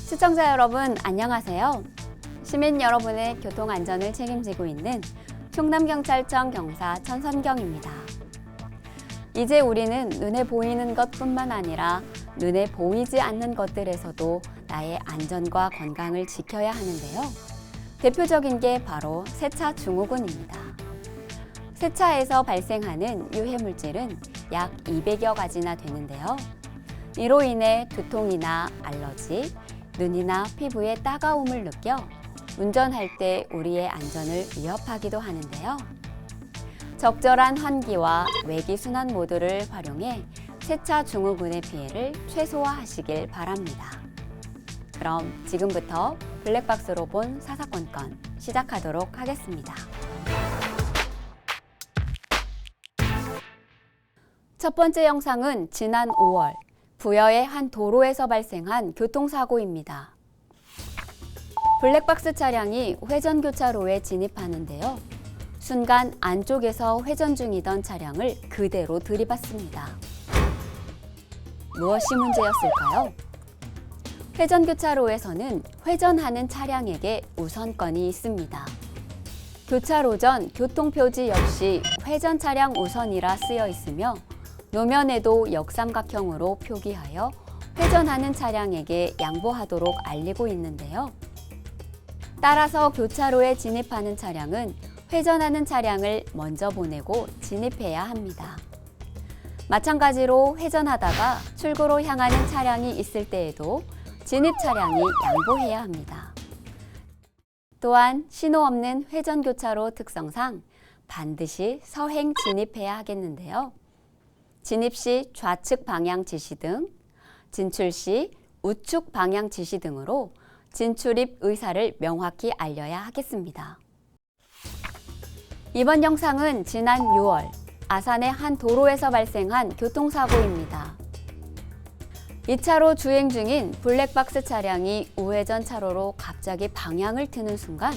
시청자 여러분 안녕하세요. 시민 여러분의 교통 안전을 책임지고 있는 충남경찰청 경사 천선경입니다. 이제 우리는 눈에 보이는 것뿐만 아니라 눈에 보이지 않는 것들에서도 나의 안전과 건강을 지켜야 하는데요. 대표적인 게 바로 세차 증후군입니다. 세차에서 발생하는 유해물질은 약 200여 가지나 되는데요. 이로 인해 두통이나 알러지, 눈이나 피부에 따가움을 느껴 운전할 때 우리의 안전을 위협하기도 하는데요. 적절한 환기와 외기순환 모드를 활용해 세차 증후군의 피해를 최소화하시길 바랍니다. 그럼 지금부터 블랙박스로 본 사사건건 시작하도록 하겠습니다. 첫 번째 영상은 지난 5월 부여의 한 도로에서 발생한 교통사고입니다. 블랙박스 차량이 회전교차로에 진입하는데요. 순간 안쪽에서 회전 중이던 차량을 그대로 들이받습니다. 무엇이 문제였을까요? 회전교차로에서는 회전하는 차량에게 우선권이 있습니다. 교차로 전 교통표지 역시 회전 차량 우선이라 쓰여 있으며 노면에도 역삼각형으로 표기하여 회전하는 차량에게 양보하도록 알리고 있는데요. 따라서 교차로에 진입하는 차량은 회전하는 차량을 먼저 보내고 진입해야 합니다. 마찬가지로 회전하다가 출구로 향하는 차량이 있을 때에도 진입 차량이 양보해야 합니다. 또한 신호 없는 회전교차로 특성상 반드시 서행 진입해야 하겠는데요. 진입 시 좌측 방향 지시 등, 진출 시 우측 방향 지시 등으로 진출입 의사를 명확히 알려야 하겠습니다. 이번 영상은 지난 6월 아산의 한 도로에서 발생한 교통사고입니다. 2차로 주행 중인 블랙박스 차량이 우회전 차로로 갑자기 방향을 트는 순간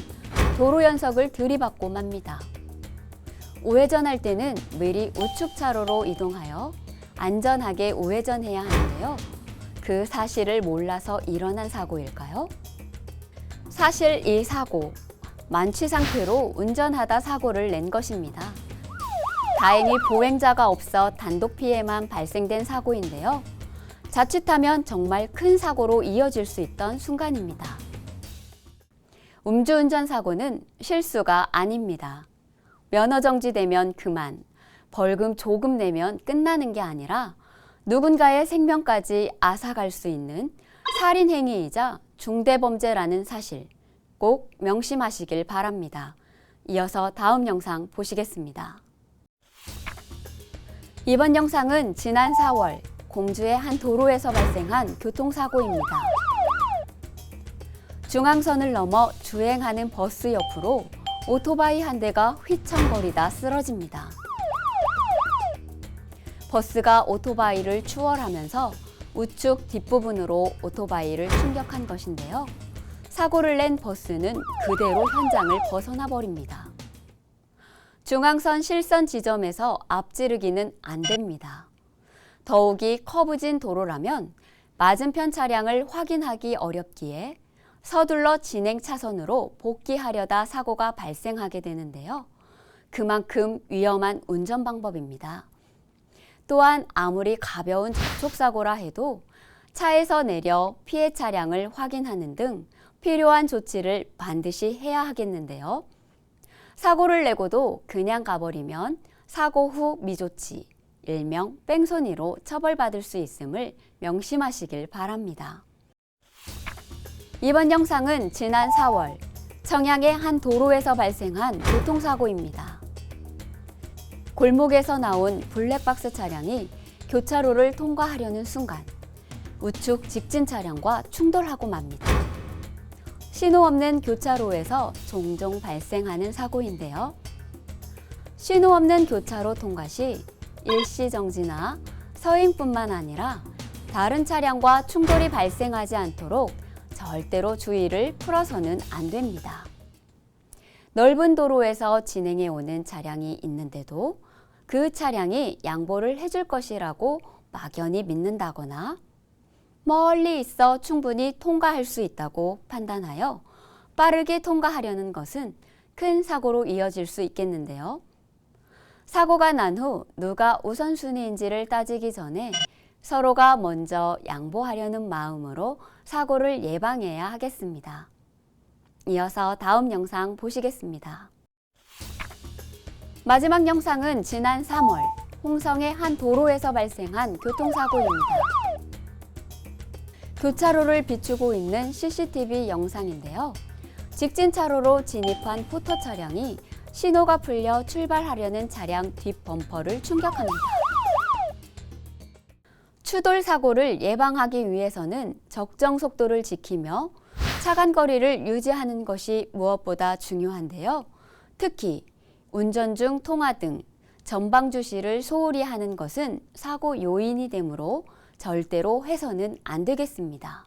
도로 연석을 들이받고 맙니다. 우회전할 때는 미리 우측 차로로 이동하여 안전하게 우회전해야 하는데요. 그 사실을 몰라서 일어난 사고일까요? 사실 이 사고, 만취 상태로 운전하다 사고를 낸 것입니다. 다행히 보행자가 없어 단독 피해만 발생된 사고인데요. 자칫하면 정말 큰 사고로 이어질 수 있던 순간입니다. 음주운전 사고는 실수가 아닙니다. 면허 정지되면 그만, 벌금 조금 내면 끝나는 게 아니라 누군가의 생명까지 앗아갈 수 있는 살인 행위이자 중대범죄라는 사실 꼭 명심하시길 바랍니다. 이어서 다음 영상 보시겠습니다. 이번 영상은 지난 4월 공주의 한 도로에서 발생한 교통사고입니다. 중앙선을 넘어 주행하는 버스 옆으로 오토바이 한 대가 휘청거리다 쓰러집니다. 버스가 오토바이를 추월하면서 우측 뒷부분으로 오토바이를 충격한 것인데요. 사고를 낸 버스는 그대로 현장을 벗어나 버립니다. 중앙선 실선 지점에서 앞지르기는 안 됩니다. 더욱이 커브진 도로라면 맞은편 차량을 확인하기 어렵기에 서둘러 진행 차선으로 복귀하려다 사고가 발생하게 되는데요. 그만큼 위험한 운전 방법입니다. 또한 아무리 가벼운 접촉사고라 해도 차에서 내려 피해 차량을 확인하는 등 필요한 조치를 반드시 해야 하겠는데요. 사고를 내고도 그냥 가버리면 사고 후 미조치, 일명 뺑소니로 처벌받을 수 있음을 명심하시길 바랍니다. 이번 영상은 지난 4월 청양의 한 도로에서 발생한 교통사고입니다. 골목에서 나온 블랙박스 차량이 교차로를 통과하려는 순간 우측 직진 차량과 충돌하고 맙니다. 신호 없는 교차로에서 종종 발생하는 사고인데요. 신호 없는 교차로 통과 시 일시정지나 서행뿐만 아니라 다른 차량과 충돌이 발생하지 않도록 절대로 주의를 풀어서는 안 됩니다. 넓은 도로에서 진행해 오는 차량이 있는데도 그 차량이 양보를 해줄 것이라고 막연히 믿는다거나 멀리 있어 충분히 통과할 수 있다고 판단하여 빠르게 통과하려는 것은 큰 사고로 이어질 수 있겠는데요. 사고가 난 후 누가 우선순위인지를 따지기 전에 서로가 먼저 양보하려는 마음으로 사고를 예방해야 하겠습니다. 이어서 다음 영상 보시겠습니다. 마지막 영상은 지난 3월 홍성의 한 도로에서 발생한 교통사고입니다. 교차로를 비추고 있는 CCTV 영상인데요. 직진 차로로 진입한 포터 차량이 신호가 풀려 출발하려는 차량 뒷 범퍼를 충격합니다. 추돌 사고를 예방하기 위해서는 적정 속도를 지키며 차간 거리를 유지하는 것이 무엇보다 중요한데요. 특히 운전 중 통화 등 전방 주시를 소홀히 하는 것은 사고 요인이 되므로 절대로 해서는 안 되겠습니다.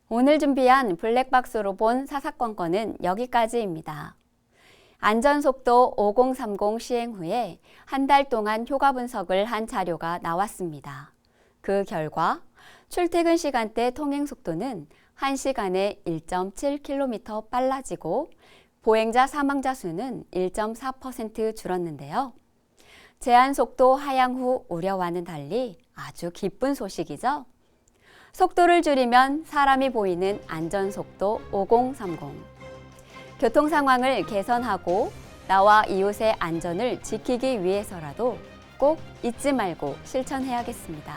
오늘 준비한 블랙박스로 본 사사건건은 여기까지입니다. 안전속도 5030 시행 후에 한 달 동안 효과 분석을 한 자료가 나왔습니다. 그 결과 출퇴근 시간대 통행 속도는 1시간에 1.7km 빨라지고 보행자 사망자 수는 1.4% 줄었는데요. 제한 속도 하향 후 우려와는 달리 아주 기쁜 소식이죠. 속도를 줄이면 사람이 보이는 안전속도 5030. 교통 상황을 개선하고 나와 이웃의 안전을 지키기 위해서라도 꼭 잊지 말고 실천해야겠습니다.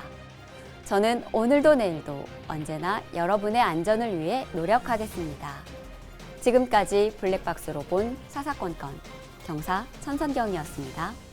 저는 오늘도 내일도 언제나 여러분의 안전을 위해 노력하겠습니다. 지금까지 블랙박스로 본 사사건건 경사 천선경이었습니다.